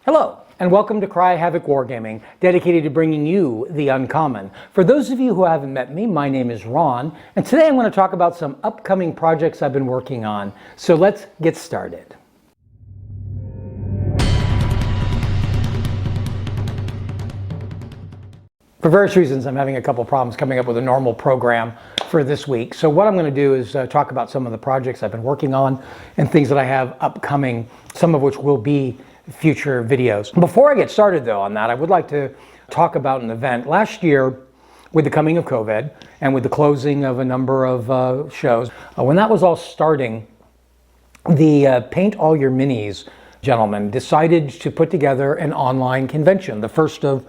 Hello, and welcome to Cry Havoc Wargaming, dedicated to bringing you the uncommon. For those of you who haven't met me, my name is Ron, and today I'm going to talk about some upcoming projects I've been working on. So let's get started. For various reasons, I'm having a couple problems coming up with a normal program for this week. So what I'm going to do is talk about some of the projects I've been working on and things that I have upcoming, some of which will be future videos. Before I get started though on that, I would like to talk about an event. Last year, with the coming of COVID and with the closing of a number of shows, when that was all starting, the Paint All Your Minis gentlemen decided to put together an online convention, the first of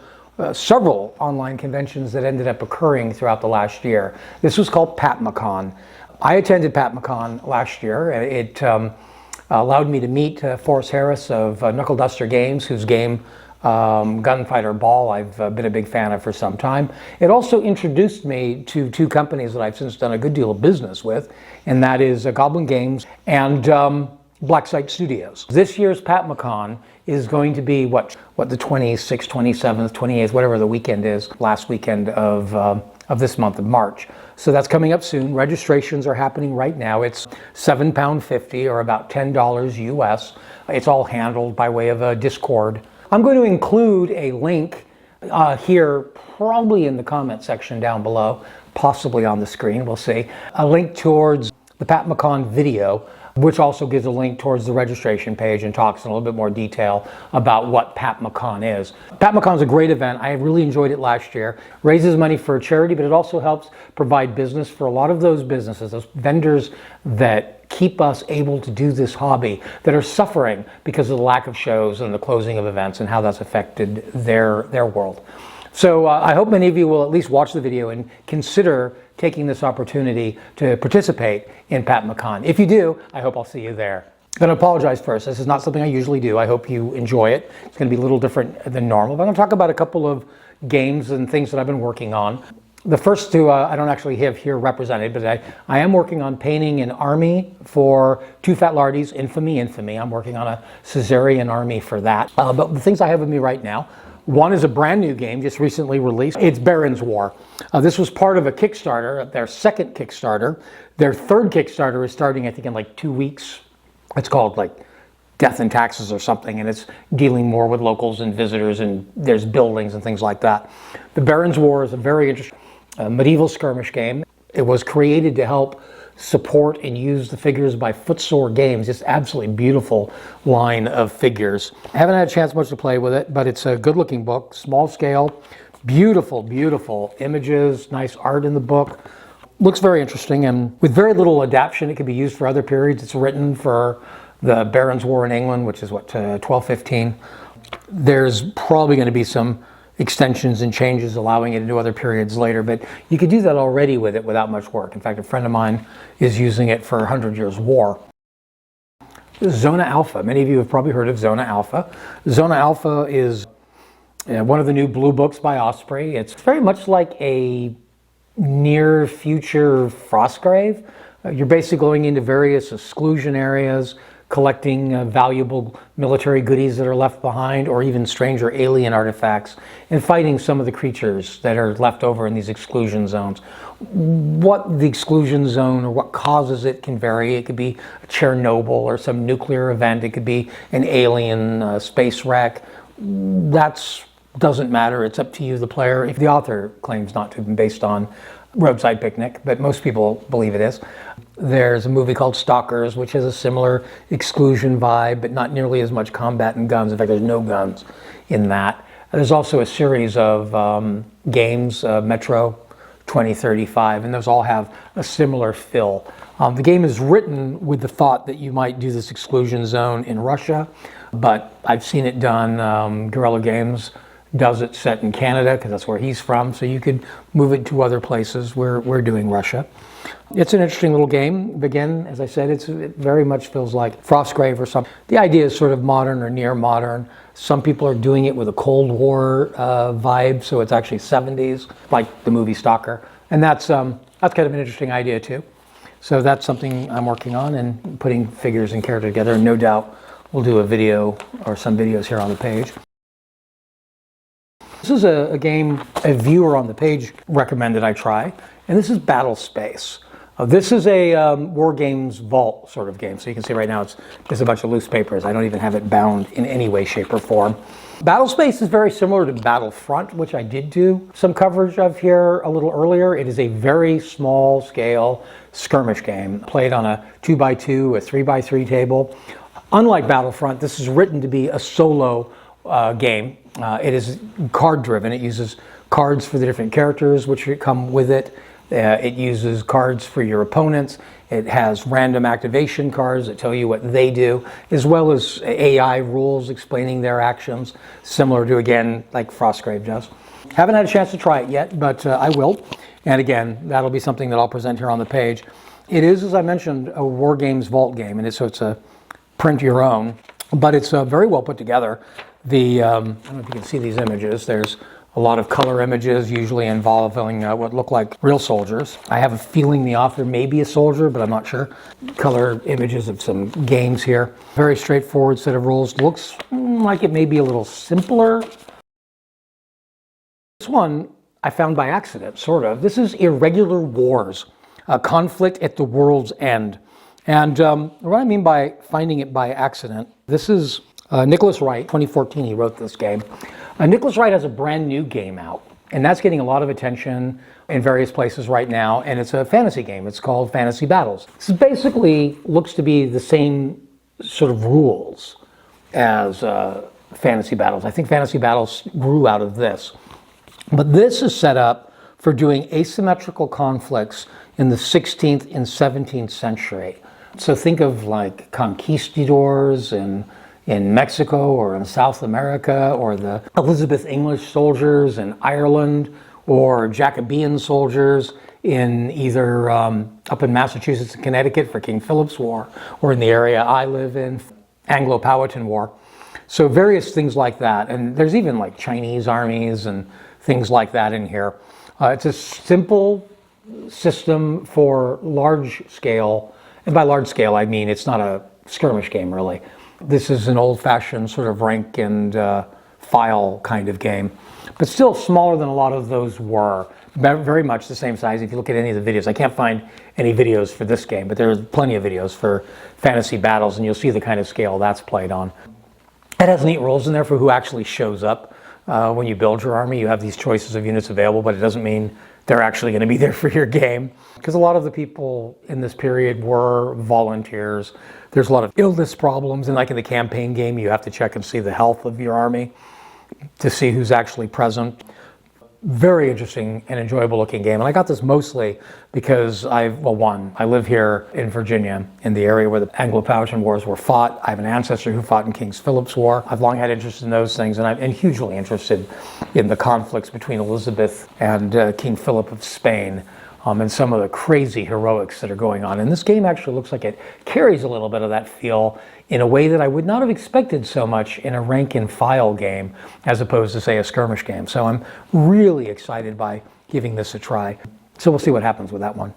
several online conventions that ended up occurring throughout the last year. This was called PATMOCON. I attended PATMOCON last year. It allowed me to meet Forrest Harris of Knuckle Duster Games, whose game Gunfighter Ball I've been a big fan of for some time. It also introduced me to two companies that I've since done a good deal of business with, and that is Goblin Games and Blacksite Studios. This year's PATMOCON is going to be what the 26th, 27th, 28th, whatever the weekend is, last weekend of this month of March. So that's coming up soon. Registrations are happening right now. It's £7.50 or about $10 US. It's all handled by way of a Discord. I'm going to include a link here, probably in the comment section down below, possibly on the screen, we'll see. A link towards the PATMOCON video, which also gives a link towards the registration page and talks in a little bit more detail about what PATMOCON is. PATMOCON is a great event. I really enjoyed it last year. Raises money for a charity, but it also helps provide business for a lot of those businesses, those vendors that keep us able to do this hobby, that are suffering because of the lack of shows and the closing of events and how that's affected their world. So I hope many of you will at least watch the video and consider taking this opportunity to participate in PATMOCON. If you do, I hope I'll see you there. I'm going to apologize first. This is not something I usually do. I hope you enjoy it. It's going to be a little different than normal, but I'm going to talk about a couple of games and things that I've been working on. The first two I don't actually have here represented, but I am working on painting an army for Two Fat Lardies, Infamy. I'm working on a Caesarian army for that. But the things I have with me right now, one is a brand new game, just recently released. It's Baron's War. This was part of a Kickstarter, their second Kickstarter. Their third Kickstarter is starting, I think, in like 2 weeks. It's called like Death and Taxes or something, and it's dealing more with locals and visitors, and there's buildings and things like that. The Baron's War is a very interesting medieval skirmish game. It was created to help support and use the figures by Footsore Games. Just absolutely beautiful line of figures. I haven't had a chance much to play with it, but it's a good looking book, small scale, beautiful, beautiful images, nice art in the book. Looks very interesting, and with very little adaptation, it can be used for other periods. It's written for the Baron's War in England, which is what, 1215. There's probably going to be some extensions and changes allowing it into other periods later, but you could do that already with it without much work. In fact, a friend of mine is using it for 100 Years' War. Zona Alpha. Many of you have probably heard of Zona Alpha. Zona Alpha is one of the new blue books by Osprey. It's very much like a near future Frostgrave. You're basically going into various exclusion areas, collecting valuable military goodies that are left behind, or even stranger alien artifacts, and fighting some of the creatures that are left over in these exclusion zones. What the exclusion zone or what causes it can vary. It could be Chernobyl or some nuclear event. It could be an alien space wreck. That doesn't matter. It's up to you, the player. If the author claims not to have been based on Roadside Picnic, but most people believe it is. There's a movie called Stalkers, which has a similar exclusion vibe, but not nearly as much combat and guns. In fact, there's no guns in that. There's also a series of games, Metro 2035, and those all have a similar feel. The game is written with the thought that you might do this exclusion zone in Russia, but I've seen it done. Guerrilla Games does it set in Canada, because that's where he's from, so you could move it to other places. We're doing Russia. It's an interesting little game. Again, as I said, it very much feels like Frostgrave or something. The idea is sort of modern or near modern. Some people are doing it with a Cold War vibe, so it's actually 70s, like the movie Stalker. And that's kind of an interesting idea too. So that's something I'm working on and putting figures and character together, and no doubt we'll do a video or some videos here on the page. This is a game a viewer on the page recommended I try, and this is Battlespace. This is a War Games Vault sort of game. So you can see right now it's just a bunch of loose papers. I don't even have it bound in any way, shape, or form. Battlespace is very similar to Battlefront, which I did do some coverage of here a little earlier. It is a very small scale skirmish game played on a 2x2, a 3x3 table. Unlike Battlefront, this is written to be a solo game. It is card driven. It uses cards for the different characters which come with it. It uses cards for your opponents. It has random activation cards that tell you what they do, as well as AI rules explaining their actions, similar to, again, like Frostgrave does. Haven't had a chance to try it yet, but I will. And again, that'll be something that I'll present here on the page. It is, as I mentioned, a War Games Vault game, and so it's a print your own, but it's very well put together. I don't know if you can see these images. There's a lot of color images, usually involving what look like real soldiers. I have a feeling the author may be a soldier, but I'm not sure. Color images of some games here. Very straightforward set of rules. Looks like it may be a little simpler. This one I found by accident, sort of. This is Irregular Wars, a conflict at the world's end. And what I mean by finding it by accident, this is Nicholas Wright, 2014, he wrote this game. Nicholas Wright has a brand new game out, and that's getting a lot of attention in various places right now, and it's a fantasy game. It's called Fantasy Battles. This basically looks to be the same sort of rules as Fantasy Battles. I think Fantasy Battles grew out of this. But this is set up for doing asymmetrical conflicts in the 16th and 17th century. So think of like conquistadors in Mexico or in South America, or the Elizabeth English soldiers in Ireland, or Jacobean soldiers in either up in Massachusetts and Connecticut for King Philip's War, or in the area I live in, Anglo-Powhatan War. So various things like that. And there's even like Chinese armies and things like that in here. It's a simple system for large scale, and by large scale I mean it's not a skirmish game really. This is an old-fashioned sort of rank and file kind of game, but still smaller than a lot of those were. Very much the same size if you look at any of the videos. I can't find any videos for this game, but there's plenty of videos for Fantasy Battles, and you'll see the kind of scale that's played on. It has neat rules in there for who actually shows up. When you build your army, you have these choices of units available, but it doesn't mean they're actually going to be there for your game. Because a lot of the people in this period were volunteers. There's a lot of illness problems, and like in the campaign game, you have to check and see the health of your army to see who's actually present. Very interesting and enjoyable looking game. And I got this mostly because I live here in Virginia, in the area where the Anglo-Powhatan Wars were fought. I have an ancestor who fought in King Philip's War. I've long had interest in those things, and I'm hugely interested in the conflicts between Elizabeth and King Philip of Spain. And some of the crazy heroics that are going on. And this game actually looks like it carries a little bit of that feel in a way that I would not have expected so much in a rank and file game as opposed to, say, a skirmish game. So I'm really excited by giving this a try. So we'll see what happens with that one.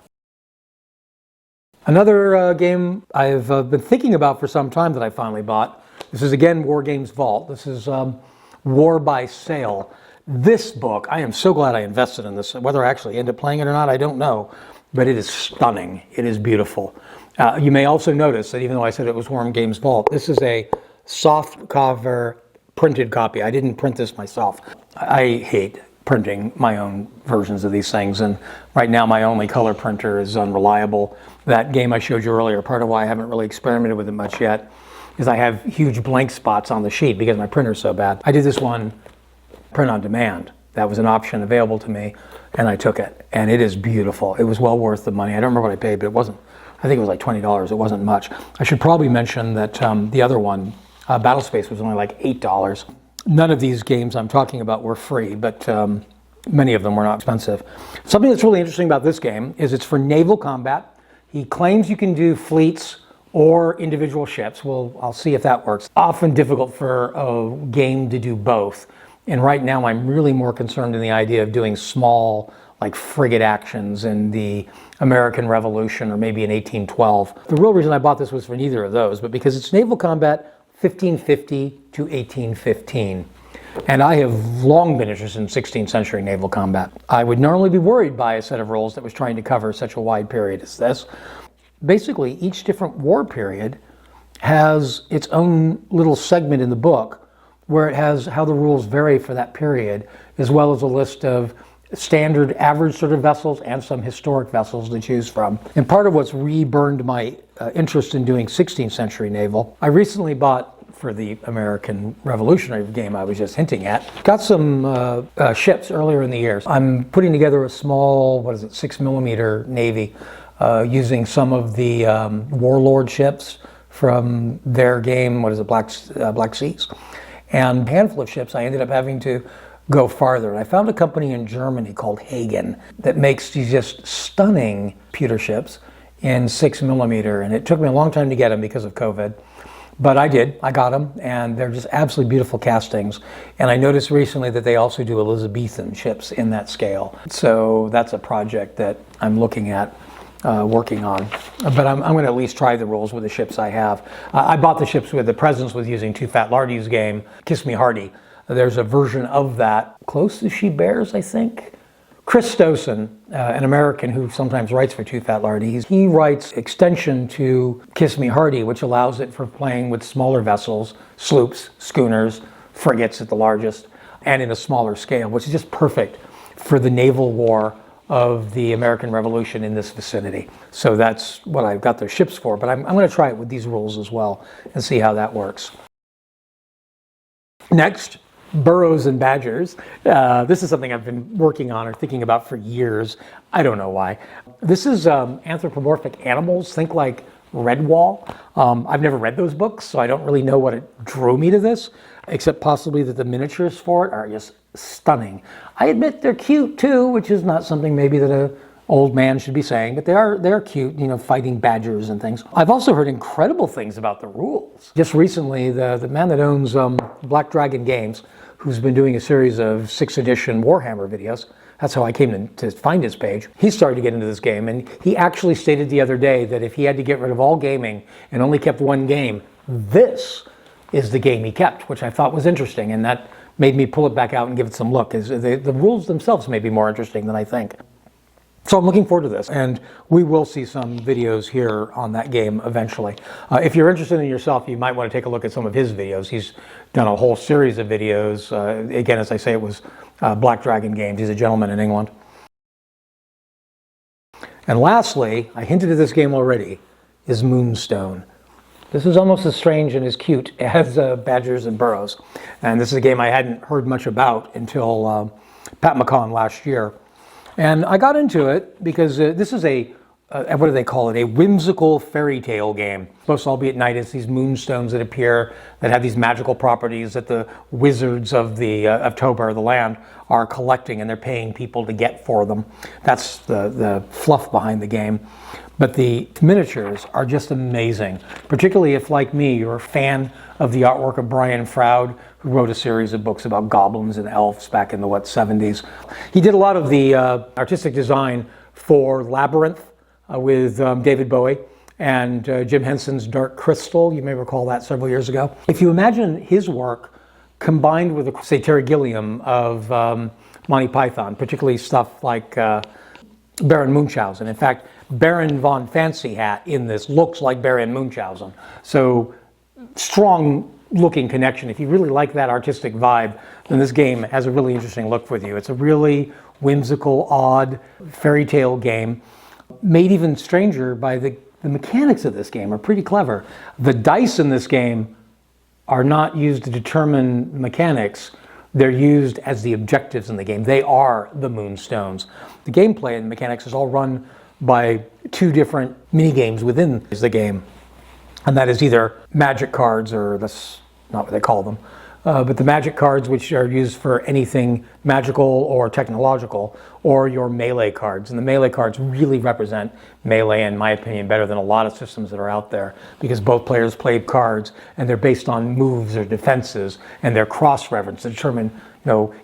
Another game I've been thinking about for some time that I finally bought. This is again War Games Vault. This is War by Sale. This book, I am so glad I invested in this. Whether I actually end up playing it or not, I don't know. But it is stunning. It is beautiful. You may also notice that even though I said it was War Games Vault, this is a soft cover printed copy. I didn't print this myself. I hate printing my own versions of these things, and right now my only color printer is unreliable. That game I showed you earlier, part of why I haven't really experimented with it much yet, is I have huge blank spots on the sheet because my printer's so bad. I did this one print on demand. That was an option available to me, and I took it, and it is beautiful. It was well worth the money. I don't remember what I paid, but it wasn't, I think it was like $20. It wasn't much. I should probably mention that the other one, Battlespace, was only like $8. None of these games I'm talking about were free, but many of them were not expensive. Something that's really interesting about this game is it's for naval combat. He claims you can do fleets or individual ships. Well, I'll see if that works. Often difficult for a game to do both. And right now I'm really more concerned in the idea of doing small, like frigate actions in the American Revolution or maybe in 1812. The real reason I bought this was for neither of those, but because it's naval combat 1550 to 1815. And I have long been interested in 16th century naval combat. I would normally be worried by a set of rules that was trying to cover such a wide period as this. Basically, each different war period has its own little segment in the book where it has how the rules vary for that period, as well as a list of standard average sort of vessels and some historic vessels to choose from. And part of what's reburned my interest in doing 16th century naval, I recently bought, for the American Revolutionary game I was just hinting at, got some ships earlier in the year. I'm putting together a small, 6mm Navy using some of the Warlord ships from their game, Black Seas. And a handful of ships I ended up having to go farther. And I found a company in Germany called Hagen that makes these just stunning pewter ships in 6mm. And it took me a long time to get them because of COVID. But I did. I got them, and they're just absolutely beautiful castings. And I noticed recently that they also do Elizabethan ships in that scale. So that's a project that I'm looking at working on. But I'm going to at least try the rules with the ships I have. I bought the ships with the Presidents with using Too Fat Lardy's game, Kiss Me Hearty. There's a version of that, Close as She Bears, I think. Chris Stossen, an American who sometimes writes for Too Fat Lardy, he writes extension to Kiss Me Hearty, which allows it for playing with smaller vessels, sloops, schooners, frigates at the largest, and in a smaller scale, which is just perfect for the naval war of the American Revolution in this vicinity. So that's what I've got those ships for, but I'm going to try it with these rules as well and see how that works. Next, Burrows and Badgers. This is something I've been working on or thinking about for years. I don't know why. This is anthropomorphic animals. Think like Redwall. I've never read those books, so I don't really know what it drew me to this, except possibly that the miniatures for it are just stunning. I admit they're cute too, which is not something maybe that a old man should be saying, but they're cute, fighting badgers and things. I've also heard incredible things about the rules. Just recently, the man that owns Black Dragon Games, who's been doing a series of 6th edition Warhammer videos, that's how I came to find his page. He started to get into this game, and he actually stated the other day that if he had to get rid of all gaming and only kept one game, this is the game he kept, which I thought was interesting, and that made me pull it back out and give it some look. The rules themselves may be more interesting than I think. So I'm looking forward to this, and we will see some videos here on that game eventually. If you're interested in it yourself, you might want to take a look at some of his videos. He's done a whole series of videos. Again, as I say, it was Black Dragon Games. He's a gentleman in England. And lastly, I hinted at this game already, is Moonstone. This is almost as strange and as cute as Badgers and Burrows. And this is a game I hadn't heard much about until PATMOCON last year. And I got into it because this is what do they call it? A whimsical fairy tale game. Supposed to all be at night. It's these moonstones that appear that have these magical properties that the wizards of Toba, the land, are collecting, and they're paying people to get for them. That's the fluff behind the game. But the miniatures are just amazing, particularly if, like me, you're a fan of the artwork of Brian Froud, who wrote a series of books about goblins and elves back in the 70s. He did a lot of the artistic design for Labyrinth with David Bowie and Jim Henson's Dark Crystal. You may recall that several years ago. If you imagine his work combined with, say, Terry Gilliam of Monty Python, particularly stuff like Baron Munchausen. In fact, Baron von Fancy Hat in this looks like Baron Munchausen. So strong looking connection. If you really like that artistic vibe, then this game has a really interesting look for you. It's a really whimsical, odd fairy tale game, made even stranger by the mechanics of this game are pretty clever. The dice in this game are not used to determine mechanics. They're used as the objectives in the game. They are the Moonstones. The gameplay and mechanics is all run by two different mini games within the game. And that is either magic cards, or that's not what they call them, but the magic cards, which are used for anything magical or technological, or your melee cards. And the melee cards really represent melee, in my opinion, better than a lot of systems that are out there, because both players play cards and they're based on moves or defenses, and they're cross-referenced to determine,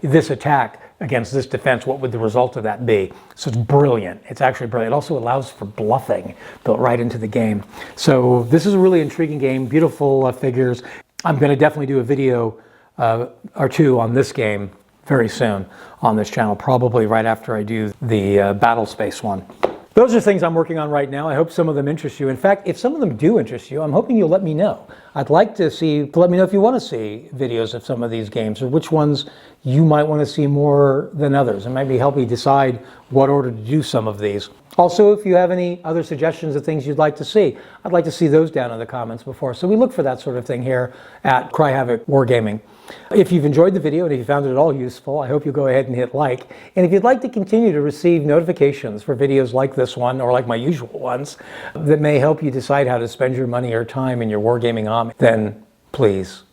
this attack against this defense, what would the result of that be? So it's brilliant. It's actually brilliant. It also allows for bluffing built right into the game. So this is a really intriguing game, beautiful figures. I'm going to definitely do a video or two on this game very soon on this channel, probably right after I do the Battlespace one. Those are things I'm working on right now. I hope some of them interest you. In fact, if some of them do interest you, I'm hoping you'll let me know. I'd like to let me know if you want to see videos of some of these games, or which ones you might want to see more than others, and maybe help me decide what order to do some of these. Also, if you have any other suggestions of things you'd like to see, I'd like to see those down in the comments before. So we look for that sort of thing here at Cry Havoc Wargaming. If you've enjoyed the video and if you found it at all useful, I hope you'll go ahead and hit like. And if you'd like to continue to receive notifications for videos like this one, or like my usual ones, that may help you decide how to spend your money or time in your wargaming army, then please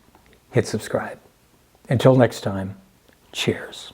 hit subscribe. Until next time, cheers.